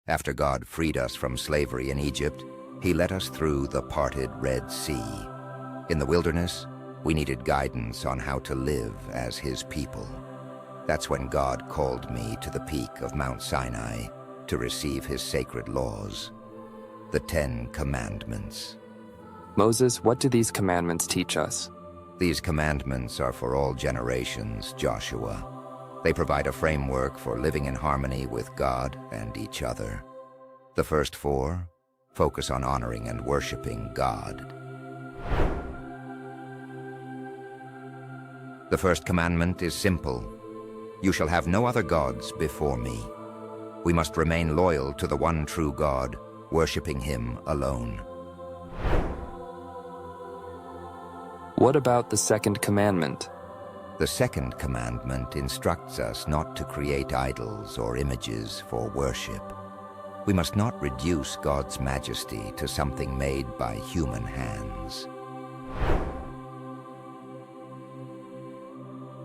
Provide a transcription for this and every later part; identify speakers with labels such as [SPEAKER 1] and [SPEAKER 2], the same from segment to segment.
[SPEAKER 1] After God freed us from slavery in Egypt, He led us through the parted Red Sea. In the wilderness, we needed guidance on how to live as His people. That's when God called me to the peak of Mount Sinai to receive His sacred laws, the 10 Commandments.
[SPEAKER 2] Moses, what do these commandments teach us?
[SPEAKER 1] These commandments are for all generations, Joshua. They provide a framework for living in harmony with God and each other. The first 4 focus on honoring and worshiping God. The first commandment is simple. You shall have no other gods before me. We must remain loyal to the one true God, worshiping Him alone.
[SPEAKER 2] What about the second commandment?
[SPEAKER 1] The second commandment instructs us not to create idols or images for worship. We must not reduce God's majesty to something made by human hands.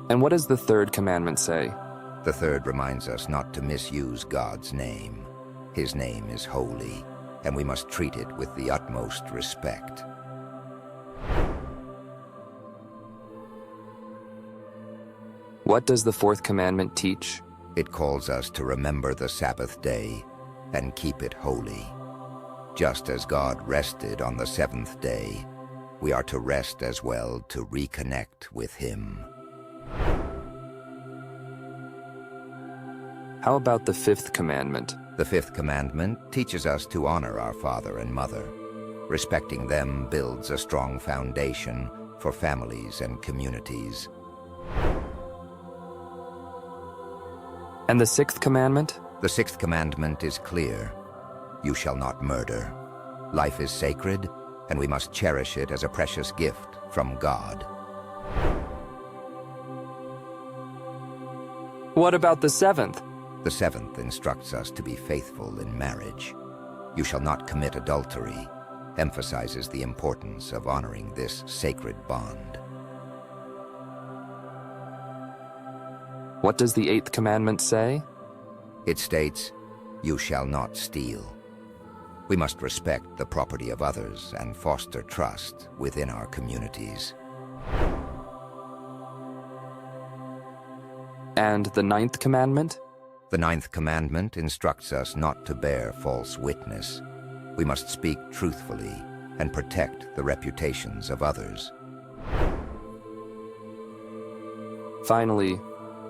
[SPEAKER 2] And what does the third commandment say?
[SPEAKER 1] The third reminds us not to misuse God's name. His name is holy, and we must treat it with the utmost respect.
[SPEAKER 2] What does the fourth commandment teach?
[SPEAKER 1] It calls us to remember the Sabbath day and keep it holy. Just as God rested on the 7th day, we are to rest as well to reconnect with Him.
[SPEAKER 2] How about the fifth commandment?
[SPEAKER 1] The 5th commandment teaches us to honor our father and mother. Respecting them builds a strong foundation for families and communities.
[SPEAKER 2] And the sixth commandment?
[SPEAKER 1] The 6th commandment is clear. You shall not murder. Life is sacred, and we must cherish it as a precious gift from God.
[SPEAKER 2] What about the seventh?
[SPEAKER 1] The 7th instructs us to be faithful in marriage. You shall not commit adultery, emphasizes the importance of honoring this sacred bond.
[SPEAKER 2] What does the eighth commandment say?
[SPEAKER 1] It states, you shall not steal. We must respect the property of others and foster trust within our communities.
[SPEAKER 2] And the ninth commandment?
[SPEAKER 1] The 9th commandment instructs us not to bear false witness. We must speak truthfully and protect the reputations of others.
[SPEAKER 2] Finally,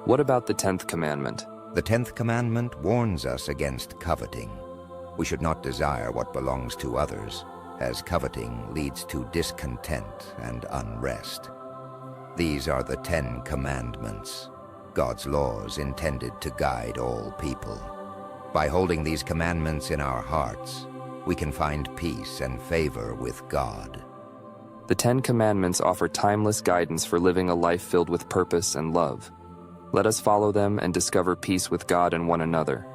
[SPEAKER 2] what about the 10th commandment?
[SPEAKER 1] The 10th commandment warns us against coveting. We should not desire what belongs to others, as coveting leads to discontent and unrest. These are the 10 commandments, God's laws intended to guide all people. By holding these commandments in our hearts, we can find peace and favor with God.
[SPEAKER 2] The 10 commandments offer timeless guidance for living a life filled with purpose and love. Let us follow them and discover peace with God and one another.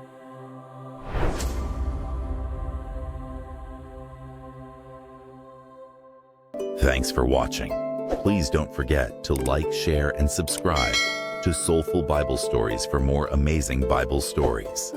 [SPEAKER 3] Thanks for watching. Please don't forget to like, share, and subscribe to Soulful Bible Stories for more amazing Bible stories.